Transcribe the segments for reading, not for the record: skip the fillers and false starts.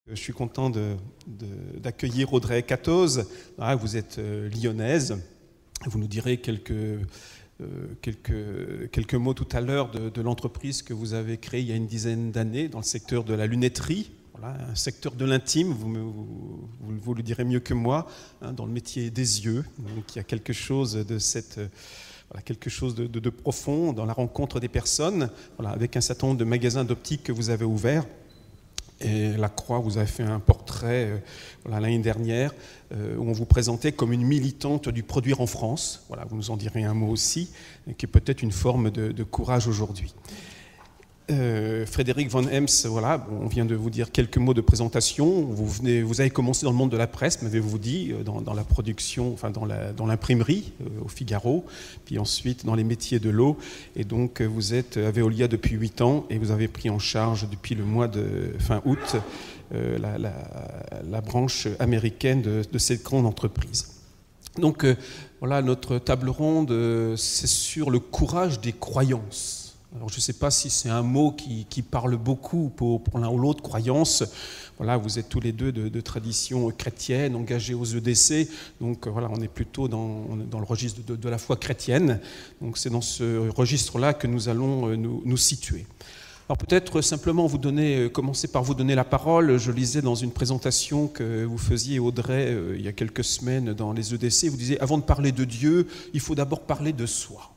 Je suis content d'accueillir Audrey Catoz. Vous êtes lyonnaise. Vous nous direz quelques mots tout à l'heure de l'entreprise que vous avez créée il y a une dizaine d'années dans le secteur de la lunetterie. Voilà, un secteur de l'intime, vous le direz mieux que moi, dans le métier des yeux. Donc il y a quelque chose de profond dans la rencontre des personnes, avec un certain nombre de magasins d'optique que vous avez ouverts. Et la Croix, vous avez fait un portrait l'année dernière où on vous présentait comme une militante du produire en France. Vous nous en direz un mot aussi, qui est peut-être une forme de courage aujourd'hui. Frédéric Van Hems, on vient de vous dire quelques mots de présentation. Vous avez commencé dans le monde de la presse, m'avez-vous dit, dans la production, dans l'imprimerie au Figaro, puis ensuite dans les métiers de l'eau. Et donc vous êtes à Veolia depuis 8 ans et vous avez pris en charge depuis le mois de fin août la branche américaine de cette grande entreprise. Donc notre table ronde, c'est sur le courage des croyances. Alors, je ne sais pas si c'est un mot qui parle beaucoup pour l'un ou l'autre, croyance. Vous êtes tous les deux de tradition chrétienne, engagés aux EDC. Donc, on est plutôt dans le registre de la foi chrétienne. Donc, c'est dans ce registre-là que nous allons nous situer. Alors, peut-être simplement commencer par vous donner la parole. Je lisais dans une présentation que vous faisiez, Audrey, il y a quelques semaines dans les EDC. Vous disiez, avant de parler de Dieu, il faut d'abord parler de soi.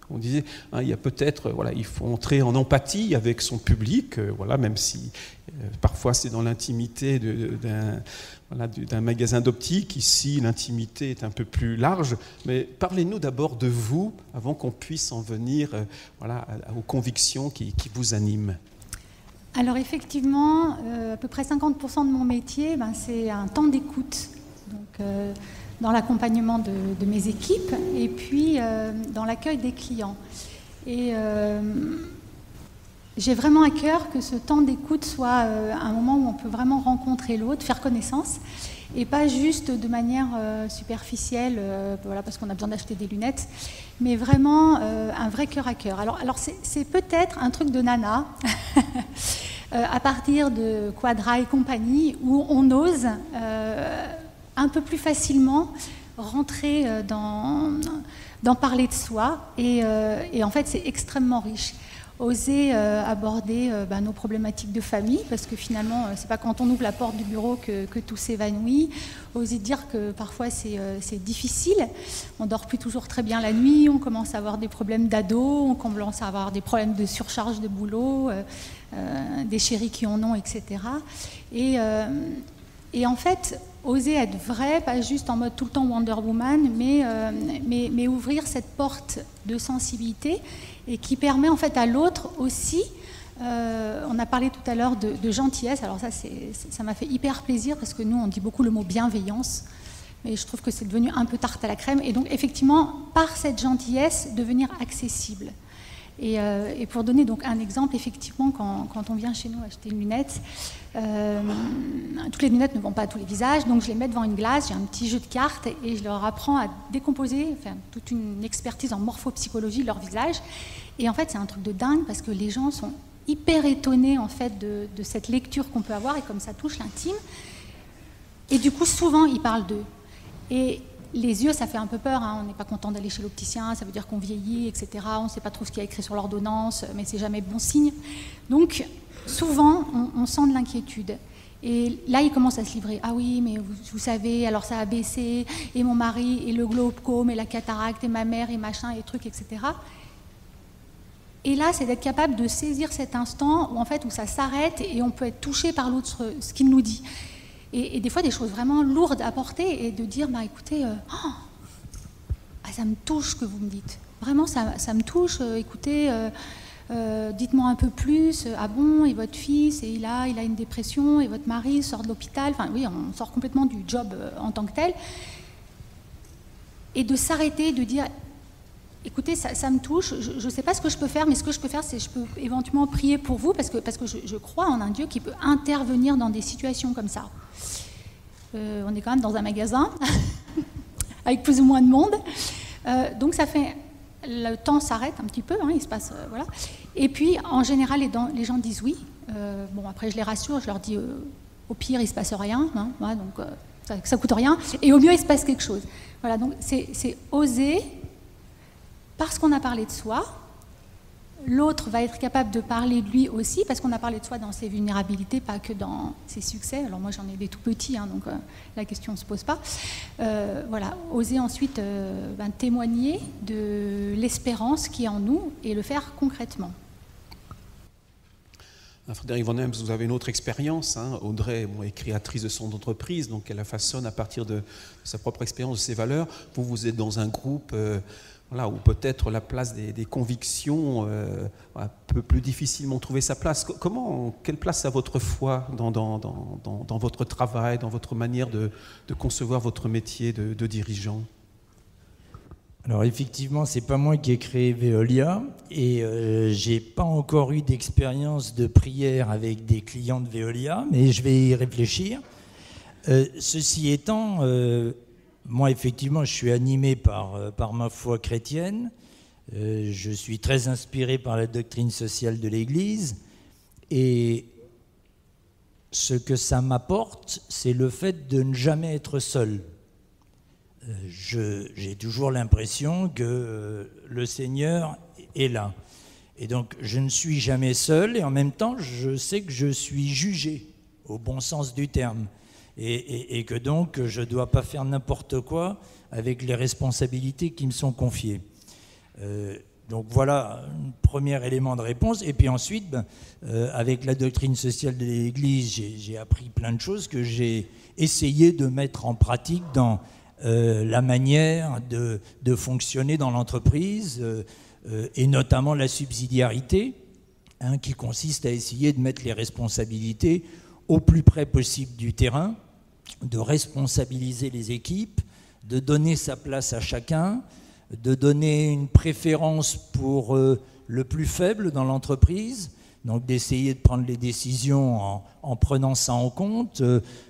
On disait, il y a peut-être, il faut entrer en empathie avec son public, même si parfois c'est dans l'intimité d'un magasin d'optique. Ici, l'intimité est un peu plus large. Mais parlez-nous d'abord de vous, avant qu'on puisse en venir aux convictions qui vous animent. Alors effectivement, à peu près 50% de mon métier, c'est un temps d'écoute. Donc, dans l'accompagnement de mes équipes et puis dans l'accueil des clients. Et j'ai vraiment à cœur que ce temps d'écoute soit un moment où on peut vraiment rencontrer l'autre, faire connaissance, et pas juste de manière superficielle, parce qu'on a besoin d'acheter des lunettes, mais vraiment un vrai cœur à cœur. Alors c'est peut-être un truc de nana, à partir de Quadra et compagnie, où on ose un peu plus facilement rentrer dans parler de soi et en fait c'est extrêmement riche. Oser aborder nos problématiques de famille, parce que finalement c'est pas quand on ouvre la porte du bureau que tout s'évanouit. Oser dire que parfois c'est difficile, on dort plus toujours très bien la nuit, on commence à avoir des problèmes d'ado, on commence à avoir des problèmes de surcharge de boulot, des chéris qui en ont, etc. Et en fait, oser être vrai, pas juste en mode tout le temps Wonder Woman, mais ouvrir cette porte de sensibilité et qui permet en fait à l'autre aussi, on a parlé tout à l'heure de gentillesse, alors ça m'a fait hyper plaisir parce que nous on dit beaucoup le mot bienveillance, mais je trouve que c'est devenu un peu tarte à la crème, et donc effectivement par cette gentillesse devenir accessible. Et pour donner donc un exemple, effectivement, quand on vient chez nous acheter une lunette, toutes les lunettes ne vont pas à tous les visages, donc je les mets devant une glace, j'ai un petit jeu de cartes et je leur apprends à décomposer, toute une expertise en morphopsychologie de leur visage. Et en fait, c'est un truc de dingue parce que les gens sont hyper étonnés en fait de cette lecture qu'on peut avoir, et comme ça touche l'intime. Et du coup, souvent, ils parlent d'eux. Et les yeux, ça fait un peu peur, on n'est pas content d'aller chez l'opticien, ça veut dire qu'on vieillit, etc. On ne sait pas trop ce qu'il y a écrit sur l'ordonnance, mais c'est jamais bon signe. Donc, souvent, on sent de l'inquiétude. Et là, ils commencent à se livrer. Ah oui, mais vous savez, alors ça a baissé, et mon mari, et le glaucome, et la cataracte, et ma mère, et machin, et trucs, etc. Et là, c'est d'être capable de saisir cet instant où ça s'arrête, et on peut être touché par l'autre, ce qu'il nous dit. Et des fois, des choses vraiment lourdes à porter, et de dire, écoutez, ça me touche ce que vous me dites. Vraiment, ça me touche. Écoutez, dites-moi un peu plus. Ah bon, et votre fils, et il a une dépression, et votre mari sort de l'hôpital. Enfin, oui, on sort complètement du job en tant que tel. Et de s'arrêter, de dire, écoutez, ça me touche. Je ne sais pas ce que je peux faire, mais ce que je peux faire, c'est je peux éventuellement prier pour vous, parce que je crois en un Dieu qui peut intervenir dans des situations comme ça. On est quand même dans un magasin avec plus ou moins de monde, donc ça fait, le temps s'arrête un petit peu, il se passe, Et puis en général les gens disent oui. Bon, après je les rassure, je leur dis Au pire, il ne se passe rien, hein, voilà, donc ça ne coûte rien. Et au mieux, il se passe quelque chose. Voilà, donc c'est oser, parce qu'on a parlé de soi. L'autre va être capable de parler de lui aussi, parce qu'on a parlé de soi dans ses vulnérabilités, pas que dans ses succès. Alors moi, j'en ai des tout petits, hein, donc la question ne se pose pas. Voilà, oser ensuite témoigner de l'espérance qui est en nous et le faire concrètement. Frédéric Van Hems, vous avez une autre expérience. Hein. Audrey est créatrice de son entreprise, donc elle la façonne à partir de sa propre expérience, de ses valeurs. Vous êtes dans un groupe où peut-être la place des convictions peut plus difficilement trouver sa place. Quelle place a votre foi dans votre travail, dans votre manière de concevoir votre métier de dirigeant ? Alors effectivement, c'est pas moi qui ai créé Veolia et j'ai pas encore eu d'expérience de prière avec des clients de Veolia, mais je vais y réfléchir. Ceci étant, moi effectivement, je suis animé par ma foi chrétienne. Je suis très inspiré par la doctrine sociale de l'Église et ce que ça m'apporte, c'est le fait de ne jamais être seul. J'ai toujours l'impression que le Seigneur est là. Et donc, je ne suis jamais seul et en même temps, je sais que je suis jugé, au bon sens du terme. Et que donc, je ne dois pas faire n'importe quoi avec les responsabilités qui me sont confiées. Donc voilà un premier élément de réponse. Et puis ensuite, avec la doctrine sociale de l'Église, j'ai appris plein de choses que j'ai essayé de mettre en pratique dans la manière de fonctionner dans l'entreprise et notamment la subsidiarité, qui consiste à essayer de mettre les responsabilités au plus près possible du terrain, de responsabiliser les équipes, de donner sa place à chacun, de donner une préférence pour le plus faible dans l'entreprise, donc d'essayer de prendre les décisions en prenant ça en compte,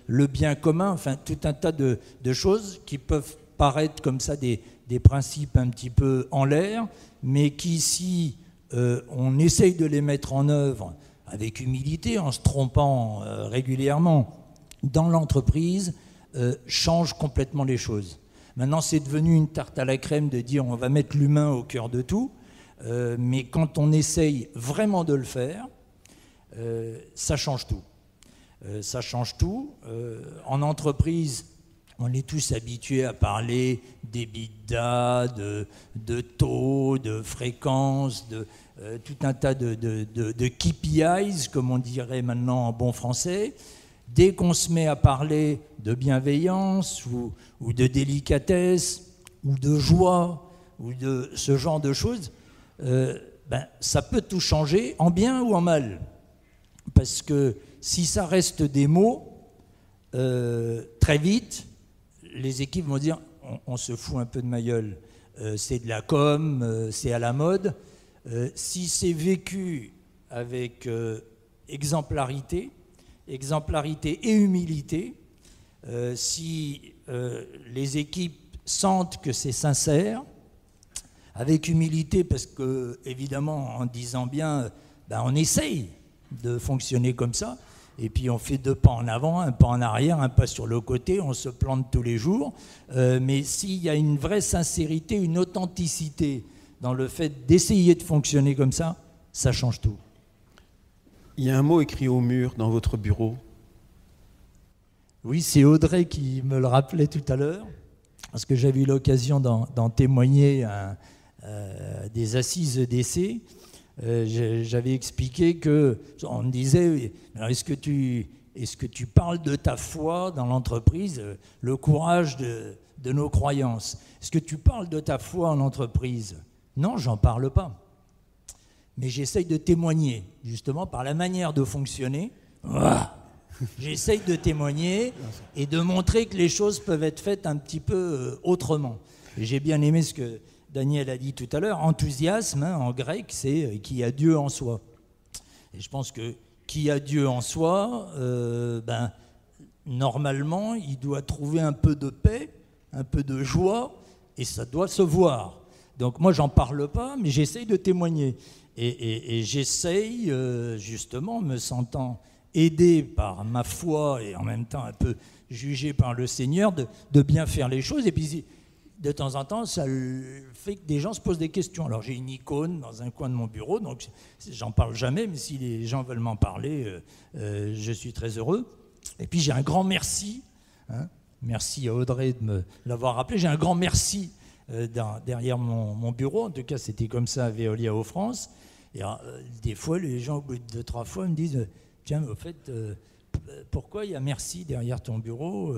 le bien commun, enfin tout un tas de choses qui peuvent paraître comme ça des principes un petit peu en l'air, mais qui, si on essaye de les mettre en œuvre avec humilité, en se trompant régulièrement dans l'entreprise, changent complètement les choses. Maintenant, c'est devenu une tarte à la crème de dire on va mettre l'humain au cœur de tout. Mais quand on essaye vraiment de le faire, ça change tout. Ça change tout. En entreprise, on est tous habitués à parler d'EBITDA, de taux, de fréquence, de tout un tas de KPIs, comme on dirait maintenant en bon français. Dès qu'on se met à parler de bienveillance ou de délicatesse ou de joie ou de ce genre de choses, ça peut tout changer, en bien ou en mal. Parce que si ça reste des mots, très vite, les équipes vont dire on se fout un peu de ma gueule. C'est de la com, c'est à la mode. Si c'est vécu avec exemplarité et humilité, si les équipes sentent que c'est sincère, avec humilité, parce que, évidemment, en disant bien, on essaye de fonctionner comme ça, et puis on fait 2 pas en avant, 1 pas en arrière, 1 pas sur le côté, on se plante tous les jours, mais s'il y a une vraie sincérité, une authenticité dans le fait d'essayer de fonctionner comme ça change tout. Il y a un mot écrit au mur dans votre bureau. Oui, c'est Audrey qui me le rappelait tout à l'heure, parce que j'avais eu l'occasion d'en témoigner à des assises d'essai. J'avais expliqué on me disait, alors est-ce que tu parles de ta foi dans l'entreprise, le courage de nos croyances? Est-ce que tu parles de ta foi en entreprise? Non, j'en parle pas. Mais j'essaye de témoigner, justement, par la manière de fonctionner. J'essaye de témoigner et de montrer que les choses peuvent être faites un petit peu autrement. J'ai bien aimé ce que Daniel a dit tout à l'heure. Enthousiasme, en grec, c'est qui a Dieu en soi. Et je pense que qui a Dieu en soi, normalement, il doit trouver un peu de paix, un peu de joie, et ça doit se voir. Donc moi, j'en parle pas, mais j'essaye de témoigner. Et j'essaye, justement, me sentant aidé par ma foi et en même temps un peu jugé par le Seigneur de bien faire les choses. Et puis de temps en temps, ça fait que des gens se posent des questions. Alors j'ai une icône dans un coin de mon bureau, donc j'en parle jamais, mais si les gens veulent m'en parler, je suis très heureux. Et puis j'ai un grand merci, hein, merci à Audrey de me l'avoir rappelé, j'ai un grand merci derrière mon bureau, en tout cas c'était comme ça à Veolia Eau France. Et des fois, les gens, au bout de 2-3 fois, me disent « Tiens, au fait, pourquoi il y a merci derrière ton bureau ?»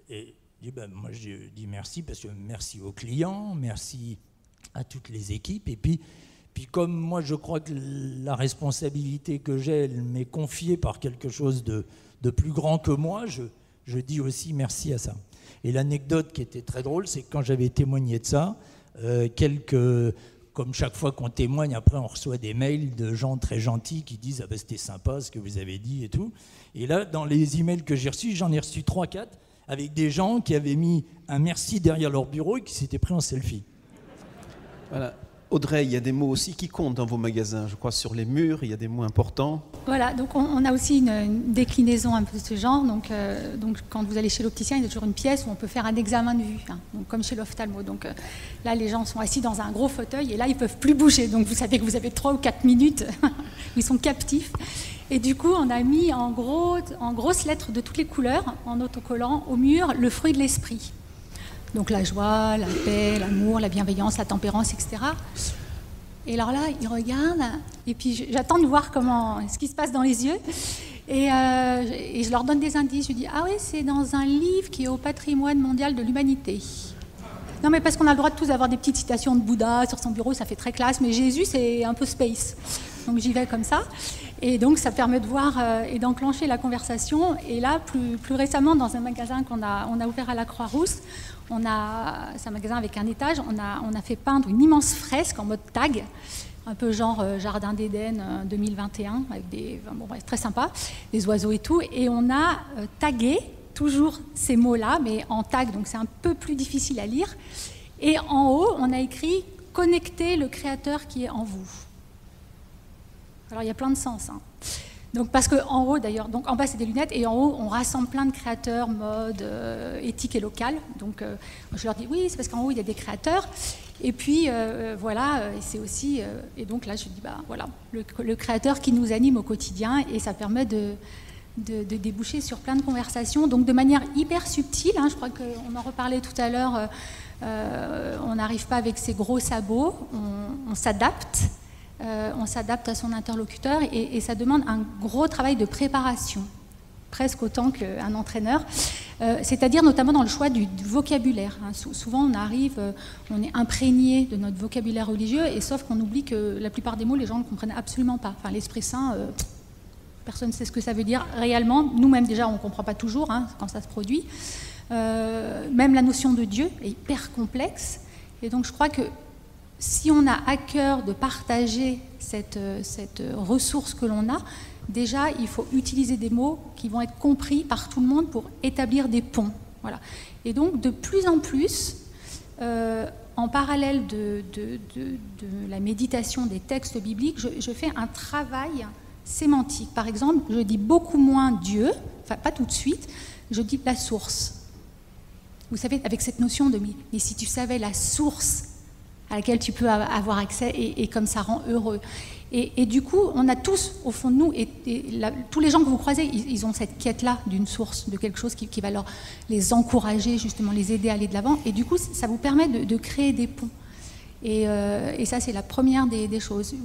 Et moi, je dis merci parce que merci aux clients, merci à toutes les équipes. Et puis comme moi, je crois que la responsabilité que j'ai, elle m'est confiée par quelque chose de plus grand que moi, je dis aussi merci à ça. Et l'anecdote qui était très drôle, c'est que quand j'avais témoigné de ça, comme chaque fois qu'on témoigne, après on reçoit des mails de gens très gentils qui disent « Ah ben c'était sympa ce que vous avez dit et tout ». Et là, dans les emails que j'ai reçus, j'en ai reçu 3-4 avec des gens qui avaient mis un merci derrière leur bureau et qui s'étaient pris en selfie. Voilà. Audrey, il y a des mots aussi qui comptent dans vos magasins. Je crois sur les murs, il y a des mots importants. Voilà, donc on a aussi une déclinaison un peu de ce genre. Donc quand vous allez chez l'opticien, il y a toujours une pièce où on peut faire un examen de vue, hein, donc comme chez l'ophtalmo. Donc là, les gens sont assis dans un gros fauteuil et là, ils ne peuvent plus bouger. Donc vous savez que vous avez 3 ou 4 minutes où ils sont captifs. Et du coup, on a mis en grosses lettres de toutes les couleurs, en autocollant au mur, le fruit de l'esprit. Donc la joie, la paix, l'amour, la bienveillance, la tempérance, etc. Et alors là, ils regardent, et puis j'attends de voir ce qui se passe dans les yeux. Et je leur donne des indices. Je dis, ah oui, c'est dans un livre qui est au patrimoine mondial de l'humanité. Non, mais parce qu'on a le droit de tous avoir des petites citations de Bouddha sur son bureau, ça fait très classe, mais Jésus, c'est un peu space. Donc j'y vais comme ça. Et donc ça permet de voir et d'enclencher la conversation. Et là, plus récemment, dans un magasin qu'on a ouvert à la Croix-Rousse, c'est un magasin avec un étage, on a fait peindre une immense fresque en mode tag, un peu genre Jardin d'Éden 2021, avec très sympa, des oiseaux et tout. Et on a tagué toujours ces mots-là, mais en tag, donc c'est un peu plus difficile à lire. Et en haut, on a écrit « Connectez le Créateur qui est en vous ». Alors il y a plein de sens, hein. Donc, parce qu'en haut, d'ailleurs, donc en bas c'est des lunettes, et en haut on rassemble plein de créateurs, mode, éthique et local. Donc je leur dis oui, c'est parce qu'en haut il y a des créateurs. Et puis voilà, c'est aussi, et donc là je dis voilà, le créateur qui nous anime au quotidien, et ça permet de déboucher sur plein de conversations, donc de manière hyper subtile, hein. Je crois qu'on en reparlait tout à l'heure, on n'arrive pas avec ses gros sabots, on s'adapte. On s'adapte à son interlocuteur et ça demande un gros travail de préparation, presque autant qu'un entraîneur, c'est-à-dire notamment dans le choix du vocabulaire, hein. Souvent on arrive, on est imprégné de notre vocabulaire religieux, et sauf qu'on oublie que la plupart des mots, les gens ne comprennent absolument pas. Enfin, l'Esprit Saint, personne ne sait ce que ça veut dire réellement. Nous-mêmes déjà, on ne comprend pas toujours, hein, quand ça se produit. Même la notion de Dieu est hyper complexe, et donc je crois que si on a à cœur de partager cette ressource que l'on a, déjà, il faut utiliser des mots qui vont être compris par tout le monde pour établir des ponts. Voilà. Et donc, de plus en plus, en parallèle de la méditation des textes bibliques, je fais un travail sémantique. Par exemple, je dis beaucoup moins Dieu, enfin pas tout de suite, je dis la source. Vous savez, avec cette notion de « mais si tu savais la source », à laquelle tu peux avoir accès, et comme ça rend heureux. Et du coup, on a tous, au fond de nous, tous les gens que vous croisez, ils ont cette quête-là d'une source, de quelque chose qui va les encourager, justement, les aider à aller de l'avant. Et du coup, ça vous permet de créer des ponts. Et ça, c'est la première des choses.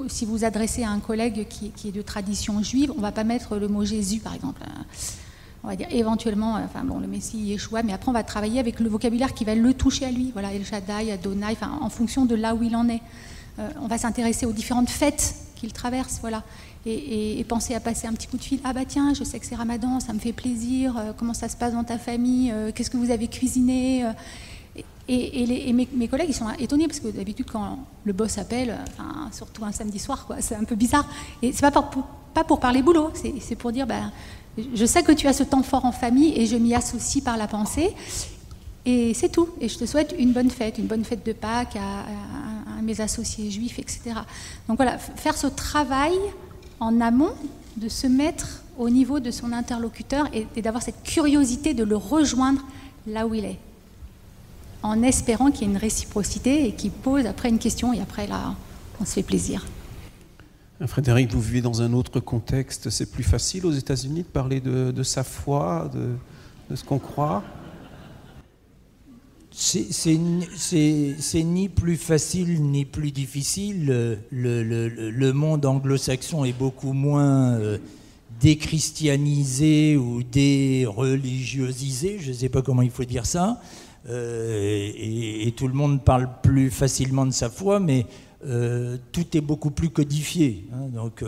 Si vous adressez à un collègue qui est de tradition juive, on ne va pas mettre le mot Jésus, par exemple. On va dire éventuellement, le Messie, Yeshua, mais après on va travailler avec le vocabulaire qui va le toucher à lui, voilà, El Shaddai, Adonai, en fonction de là où il en est. On va s'intéresser aux différentes fêtes qu'il traverse, voilà, et penser à passer un petit coup de fil. Ah bah tiens, je sais que c'est Ramadan, ça me fait plaisir, comment ça se passe dans ta famille, qu'est-ce que vous avez cuisiné, et mes collègues, ils sont étonnés, parce que d'habitude quand le boss appelle, surtout un samedi soir, quoi, c'est un peu bizarre, et c'est pas pour parler boulot, c'est pour dire, je sais que tu as ce temps fort en famille et je m'y associe par la pensée, et c'est tout. Et je te souhaite une bonne fête de Pâques à mes associés juifs, etc. Donc voilà, faire ce travail en amont, de se mettre au niveau de son interlocuteur et d'avoir cette curiosité de le rejoindre là où il est, en espérant qu'il y ait une réciprocité et qu'il pose après une question et après là, on se fait plaisir. Frédéric, vous vivez dans un autre contexte. C'est plus facile aux États-Unis de parler de sa foi, de ce qu'on croit? C'est ni plus facile ni plus difficile. Le monde anglo-saxon est beaucoup moins déchristianisé ou déreligiosisé, je ne sais pas comment il faut dire ça, et tout le monde parle plus facilement de sa foi, mais tout est beaucoup plus codifié, hein, donc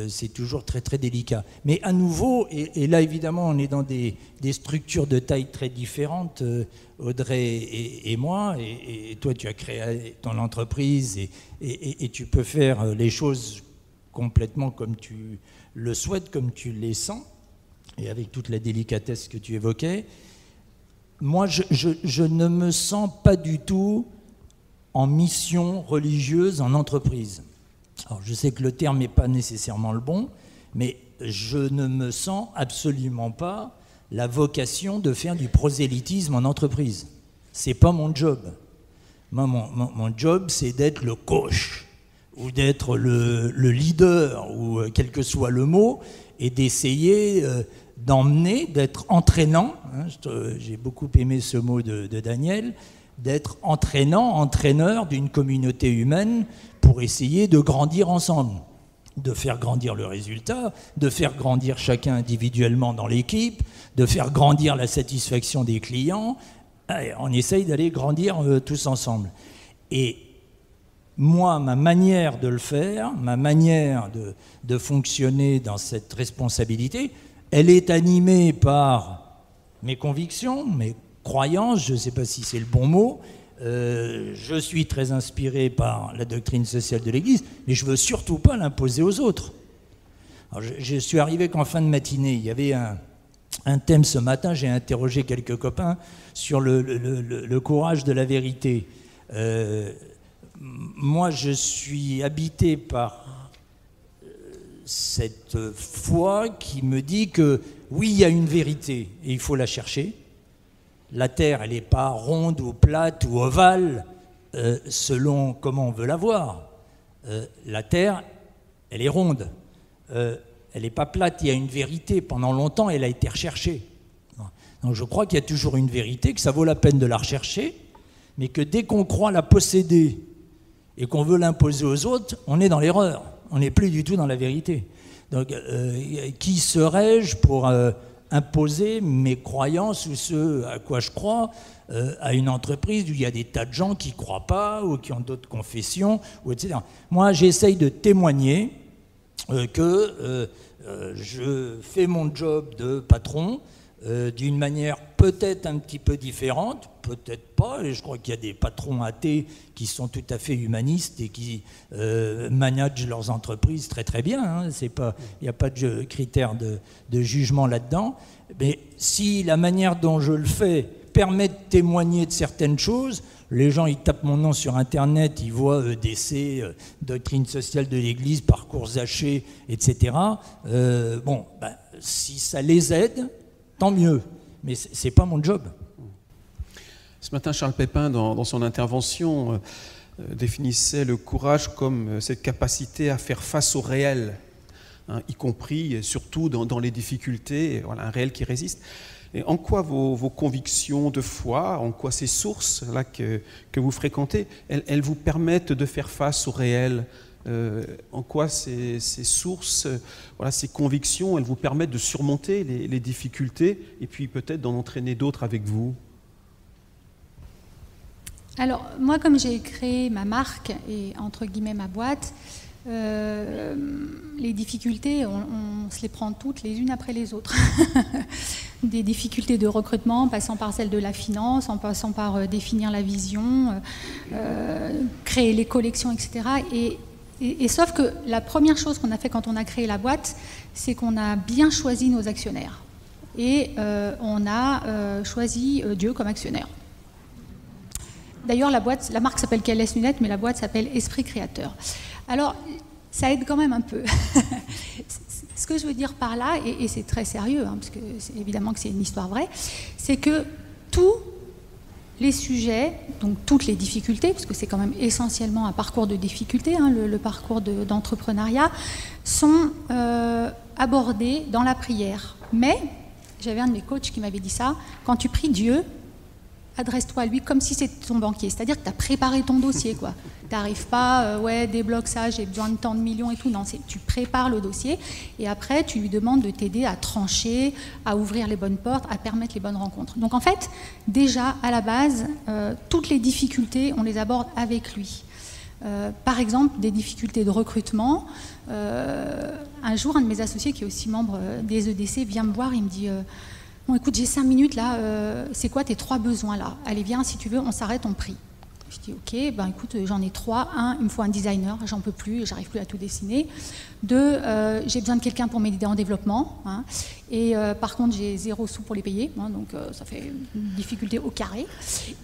c'est toujours très très délicat. Mais à nouveau, et là évidemment on est dans des structures de taille très différentes, Audrey et moi, et toi tu as créé ton entreprise et tu peux faire les choses complètement comme tu le souhaites, comme tu les sens, et avec toute la délicatesse que tu évoquais. Moi je ne me sens pas du tout en mission religieuse en entreprise. Alors je sais que le terme n'est pas nécessairement le bon, mais je ne me sens absolument pas la vocation de faire du prosélytisme en entreprise. C'est pas mon job. Moi, mon job, c'est d'être le coach, ou d'être le leader, ou quel que soit le mot, et d'essayer d'emmener, d'être entraînant, hein, j'ai beaucoup aimé ce mot de Daniel, d'être entraîneur d'une communauté humaine pour essayer de grandir ensemble, de faire grandir le résultat, de faire grandir chacun individuellement dans l'équipe, de faire grandir la satisfaction des clients. Allez, on essaye d'aller grandir tous ensemble. Et moi, ma manière de le faire, ma manière de fonctionner dans cette responsabilité, elle est animée par mes convictions, mes croyance, je ne sais pas si c'est le bon mot, je suis très inspiré par la doctrine sociale de l'Église, mais je ne veux surtout pas l'imposer aux autres. Alors je suis arrivé qu'en fin de matinée, il y avait un thème ce matin, j'ai interrogé quelques copains sur le courage de la vérité. Moi, je suis habité par cette foi qui me dit que oui, il y a une vérité et il faut la chercher. La Terre, elle n'est pas ronde ou plate ou ovale selon comment on veut la voir. La Terre, elle est ronde. Elle n'est pas plate, il y a une vérité. Pendant longtemps, elle a été recherchée. Donc je crois qu'il y a toujours une vérité, que ça vaut la peine de la rechercher, mais que dès qu'on croit la posséder et qu'on veut l'imposer aux autres, on est dans l'erreur. On n'est plus du tout dans la vérité. Donc qui serais-je pour imposer mes croyances ou ce à quoi je crois à une entreprise où il y a des tas de gens qui ne croient pas ou qui ont d'autres confessions, ou etc. Moi, j'essaye de témoigner que je fais mon job de patron d'une manière peut-être un petit peu différente, peut-être pas, et je crois qu'il y a des patrons athées qui sont tout à fait humanistes et qui managent leurs entreprises très très bien, hein, il n'y a pas de critère de jugement là-dedans, mais si la manière dont je le fais permet de témoigner de certaines choses, les gens ils tapent mon nom sur internet, ils voient EDC, doctrine sociale de l'Église, parcours Zaché, etc. Si ça les aide, tant mieux, mais c'est pas mon job. Ce matin, Charles Pépin, dans son intervention, définissait le courage comme cette capacité à faire face au réel, hein, y compris et surtout dans les difficultés, voilà, un réel qui résiste. Et en quoi vos convictions de foi, en quoi ces sources là que vous fréquentez, elles vous permettent de faire face au réel? En quoi ces sources, voilà, ces convictions, elles vous permettent de surmonter les difficultés et puis peut-être d'en entraîner d'autres avec vous? Alors, moi, comme j'ai créé ma marque et entre guillemets ma boîte, les difficultés, on se les prend toutes les unes après les autres. Des difficultés de recrutement, en passant par celles de la finance, en passant par définir la vision, créer les collections, etc. Et sauf que la première chose qu'on a fait quand on a créé la boîte, c'est qu'on a bien choisi nos actionnaires. Et on a choisi Dieu comme actionnaire. D'ailleurs, la marque s'appelle KLS Lunettes, mais la boîte s'appelle Esprit Créateur. Alors, ça aide quand même un peu. Ce que je veux dire par là, et c'est très sérieux, hein, parce que évidemment que c'est une histoire vraie, c'est que tous les sujets, donc toutes les difficultés, parce que c'est quand même essentiellement un parcours de difficultés, hein, le parcours d'entrepreneuriat, sont abordés dans la prière. Mais, j'avais un de mes coachs qui m'avait dit ça, quand tu pries Dieu, adresse-toi à lui comme si c'était ton banquier. C'est-à-dire que tu as préparé ton dossier, quoi. Tu n'arrives pas, débloque ça, j'ai besoin de tant de millions et tout. Non, tu prépares le dossier et après, tu lui demandes de t'aider à trancher, à ouvrir les bonnes portes, à permettre les bonnes rencontres. Donc en fait, déjà, à la base, toutes les difficultés, on les aborde avec lui. Par exemple, des difficultés de recrutement. Un jour, un de mes associés, qui est aussi membre des EDC, vient me voir, il me dit... Bon, écoute, j'ai 5 minutes là, c'est quoi tes 3 besoins là? Allez, viens, si tu veux, on s'arrête, on prie. Je dis, ok, ben écoute, j'en ai 3. 1, il me faut un designer, j'en peux plus, j'arrive plus à tout dessiner. 2, j'ai besoin de quelqu'un pour m'aider en développement. Hein. Et par contre, j'ai 0 sous pour les payer, hein, donc ça fait une difficulté au carré.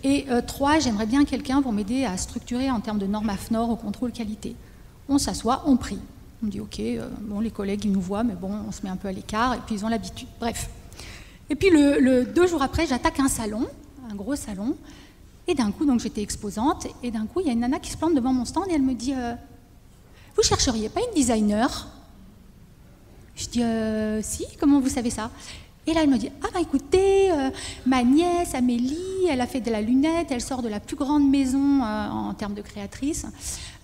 Et 3, j'aimerais bien quelqu'un pour m'aider à structurer en termes de normes AFNOR au contrôle qualité. On s'assoit, on prie. On dit, ok, bon, les collègues, ils nous voient, mais bon, on se met un peu à l'écart, et puis ils ont l'habitude. Bref. Et puis 2 jours après, j'attaque un salon, un gros salon, et d'un coup, donc j'étais exposante, et d'un coup, il y a une nana qui se plante devant mon stand et elle me dit vous chercheriez pas une designer? Je dis si, comment vous savez ça? Et là, elle me dit ah bah écoutez, ma nièce Amélie, elle a fait de la lunette, elle sort de la plus grande maison en termes de créatrice,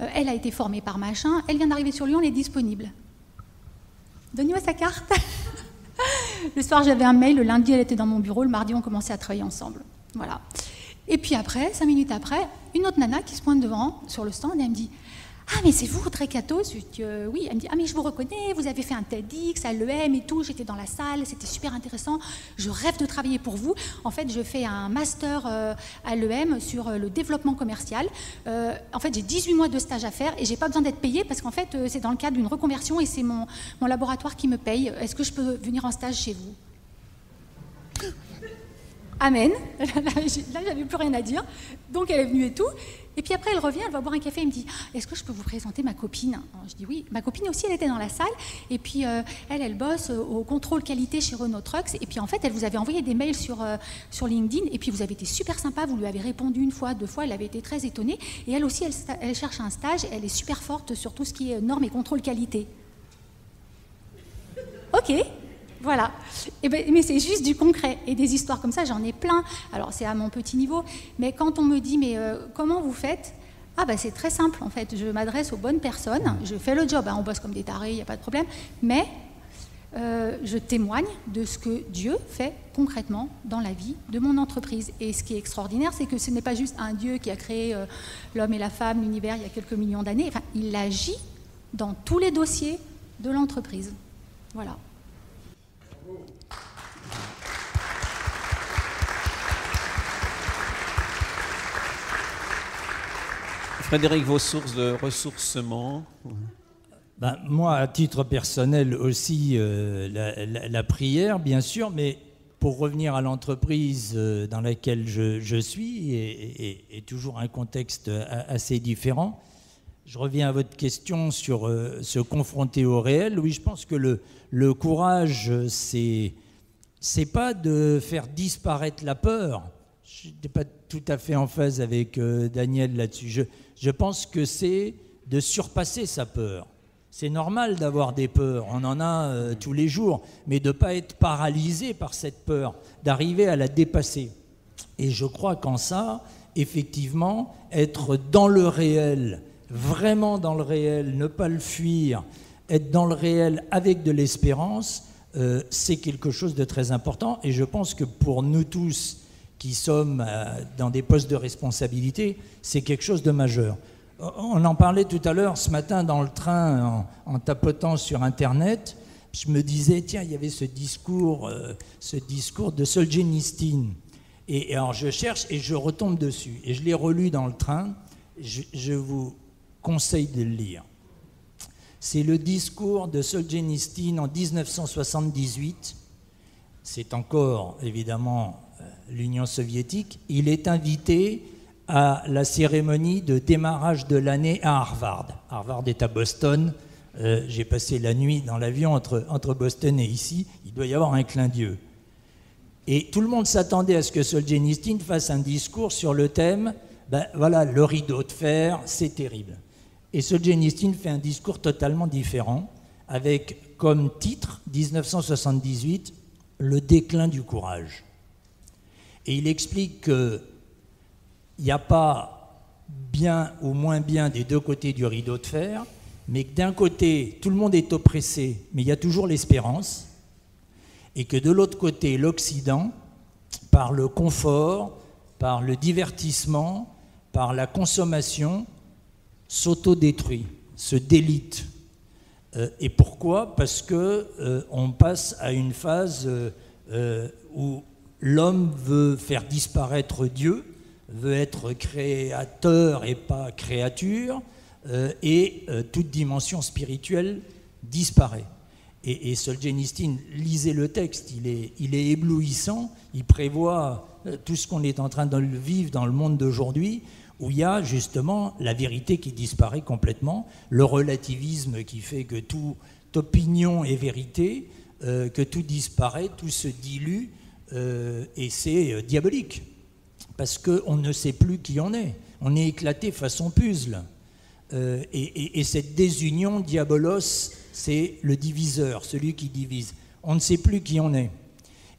elle a été formée par machin, elle vient d'arriver sur Lyon, elle est disponible. Donnez-moi sa carte. Le soir, j'avais un mail, le lundi, elle était dans mon bureau, le mardi, on commençait à travailler ensemble. Voilà. Et puis après, 5 minutes après, une autre nana qui se pointe devant, sur le stand, et elle me dit ah, mais c'est vous, Audrey Catto? Je dis oui. Elle me dit ah, mais je vous reconnais, vous avez fait un TEDx à l'EM et tout, j'étais dans la salle, c'était super intéressant, je rêve de travailler pour vous. En fait, je fais un master à l'EM sur le développement commercial. En fait, j'ai 18 mois de stage à faire et j'ai pas besoin d'être payée parce qu'en fait, c'est dans le cadre d'une reconversion et c'est mon laboratoire qui me paye. Est-ce que je peux venir en stage chez vous? Amen. Là, j'avais plus rien à dire. Donc, elle est venue et tout. Et puis après, elle revient, elle va boire un café, elle me dit « Est-ce que je peux vous présenter ma copine ?» Je dis « Oui. » Ma copine aussi, elle était dans la salle. Et puis, elle bosse au contrôle qualité chez Renault Trucks. Et puis, en fait, elle vous avait envoyé des mails sur LinkedIn. Et puis, vous avez été super sympa. Vous lui avez répondu 1 fois, 2 fois. Elle avait été très étonnée. Et elle aussi, elle cherche un stage. Elle est super forte sur tout ce qui est normes et contrôle qualité. OK. Voilà. Mais c'est juste du concret. Et des histoires comme ça, j'en ai plein. Alors, c'est à mon petit niveau. Mais quand on me dit, mais comment vous faites? Ah, bah, c'est très simple, en fait. Je m'adresse aux bonnes personnes. Je fais le job. Hein. On bosse comme des tarés, il n'y a pas de problème. Mais je témoigne de ce que Dieu fait concrètement dans la vie de mon entreprise. Et ce qui est extraordinaire, c'est que ce n'est pas juste un Dieu qui a créé l'homme et la femme, l'univers, il y a quelques millions d'années. Enfin, il agit dans tous les dossiers de l'entreprise. Voilà. Frédéric, vos sources de ressourcement? Ben, moi, à titre personnel aussi, la prière, bien sûr, mais pour revenir à l'entreprise dans laquelle je suis, et toujours un contexte assez différent, je reviens à votre question sur se confronter au réel. Oui, je pense que le courage, c'est pas de faire disparaître la peur. Je n'étais pas tout à fait en phase avec Daniel là-dessus. Je pense que c'est de surpasser sa peur. C'est normal d'avoir des peurs, on en a tous les jours, mais de ne pas être paralysé par cette peur, d'arriver à la dépasser. Et je crois qu'en ça, effectivement, être dans le réel, vraiment dans le réel, ne pas le fuir, être dans le réel avec de l'espérance, c'est quelque chose de très important. Et je pense que pour nous tous qui sommes dans des postes de responsabilité, c'est quelque chose de majeur. On en parlait tout à l'heure, ce matin, dans le train, en tapotant sur Internet. Je me disais, tiens, il y avait ce discours de Solzhenitsyn. Et alors, je cherche et je retombe dessus. Et je l'ai relu dans le train. Je vous conseille de le lire. C'est le discours de Solzhenitsyn en 1978. C'est encore, évidemment, l'Union soviétique. Il est invité à la cérémonie de démarrage de l'année à Harvard. Harvard est à Boston. J'ai passé la nuit dans l'avion entre Boston et ici. Il doit y avoir un clin d'yeux. Et tout le monde s'attendait à ce que Solzhenitsyn fasse un discours sur le thème voilà, le rideau de fer, c'est terrible. Et Solzhenitsyn fait un discours totalement différent, avec comme titre, 1978, le déclin du courage. Et il explique qu'il n'y a pas bien ou moins bien des deux côtés du rideau de fer, mais que d'un côté, tout le monde est oppressé, mais il y a toujours l'espérance, et que de l'autre côté, l'Occident, par le confort, par le divertissement, par la consommation, s'autodétruit, se délite. Et pourquoi ? Parce qu'on passe à une phase où l'homme veut faire disparaître Dieu, veut être créateur et pas créature, et toute dimension spirituelle disparaît. Et Solzhenitsyn, lisez le texte, il est éblouissant, il prévoit tout ce qu'on est en train de vivre dans le monde d'aujourd'hui, où il y a justement la vérité qui disparaît complètement, le relativisme qui fait que toute opinion est vérité, que tout disparaît, tout se dilue, et c'est diabolique, parce qu'on ne sait plus qui on est éclaté façon puzzle. Et cette désunion, diabolos, c'est le diviseur, celui qui divise. On ne sait plus qui on est.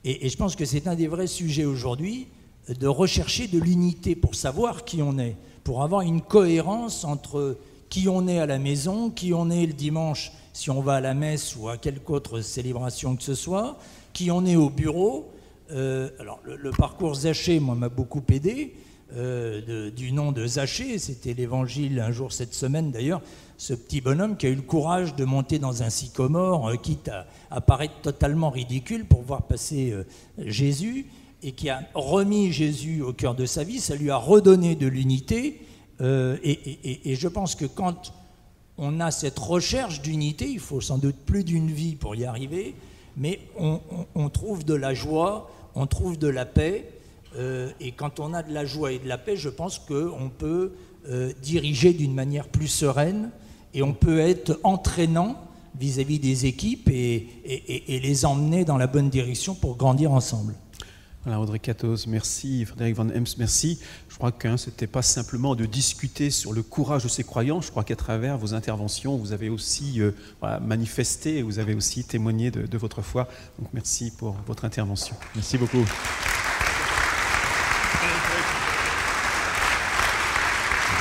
Et je pense que c'est un des vrais sujets aujourd'hui, de rechercher de l'unité pour savoir qui on est, pour avoir une cohérence entre qui on est à la maison, qui on est le dimanche si on va à la messe ou à quelque autre célébration que ce soit, qui on est au bureau. Alors le parcours Zachée, moi, m'a beaucoup aidé, du nom de Zachée, c'était l'évangile un jour cette semaine d'ailleurs, ce petit bonhomme qui a eu le courage de monter dans un sycomore, quitte à paraître totalement ridicule pour voir passer Jésus, et qui a remis Jésus au cœur de sa vie, ça lui a redonné de l'unité, et je pense que quand on a cette recherche d'unité, il faut sans doute plus d'une vie pour y arriver, mais on trouve de la joie, on trouve de la paix, et quand on a de la joie et de la paix, je pense qu'on peut diriger d'une manière plus sereine, et on peut être entraînant vis-à-vis des équipes et les emmener dans la bonne direction pour grandir ensemble. Voilà, Audrey Cathoz, merci. Frédéric Van Emst, merci. Je crois que ce n'était pas simplement de discuter sur le courage de ces croyants. Je crois qu'à travers vos interventions, vous avez aussi manifesté, vous avez aussi témoigné de votre foi. Donc merci pour votre intervention. Merci beaucoup.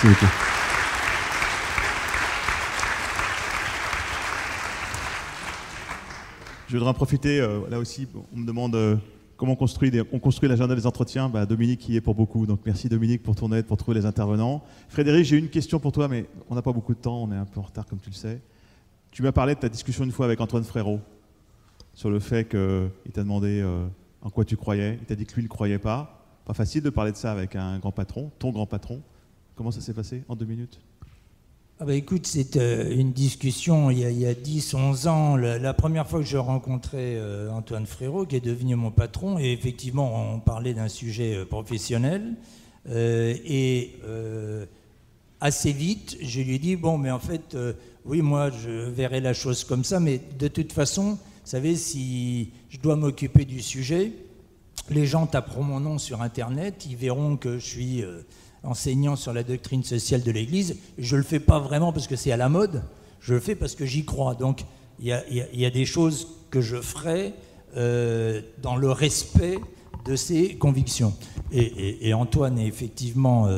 Merci beaucoup. Je voudrais en profiter, là aussi, on me demande comment on construit l'agenda des entretiens. Dominique y est pour beaucoup, donc merci Dominique pour ton aide, pour trouver les intervenants. Frédéric, j'ai une question pour toi, mais on n'a pas beaucoup de temps, on est un peu en retard comme tu le sais. Tu m'as parlé de ta discussion une fois avec Antoine Frérot, sur le fait qu'il t'a demandé en quoi tu croyais, il t'a dit que lui ne croyait pas. Pas facile de parler de ça avec un grand patron, ton grand patron. Comment ça s'est passé en 2 minutes ? Écoute, c'est une discussion il y a 10-11 ans. La première fois que je rencontrais Antoine Frérot, qui est devenu mon patron, et effectivement, on parlait d'un sujet professionnel. Assez vite, je lui ai dit, mais en fait, oui, moi, je verrai la chose comme ça, mais de toute façon, vous savez, si je dois m'occuper du sujet, les gens taperont mon nom sur Internet, ils verront que je suis enseignant sur la doctrine sociale de l'Église. Je ne le fais pas vraiment parce que c'est à la mode, je le fais parce que j'y crois. Donc, il y a des choses que je ferai dans le respect de ses convictions. Et Antoine est effectivement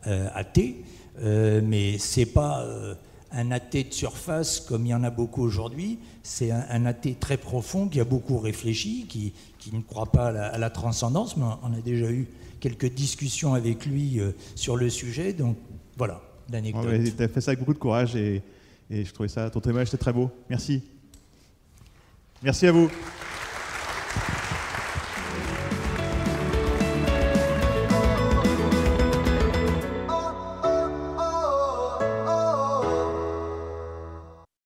athée, mais ce n'est pas un athée de surface comme il y en a beaucoup aujourd'hui. C'est un athée très profond qui a beaucoup réfléchi, qui ne croit pas à la transcendance, mais on a déjà eu quelques discussions avec lui sur le sujet. Donc voilà, l'anecdote. Tu as fait ça avec beaucoup de courage et je trouvais ça, ton témoignage, c'était très beau. Merci. Merci à vous.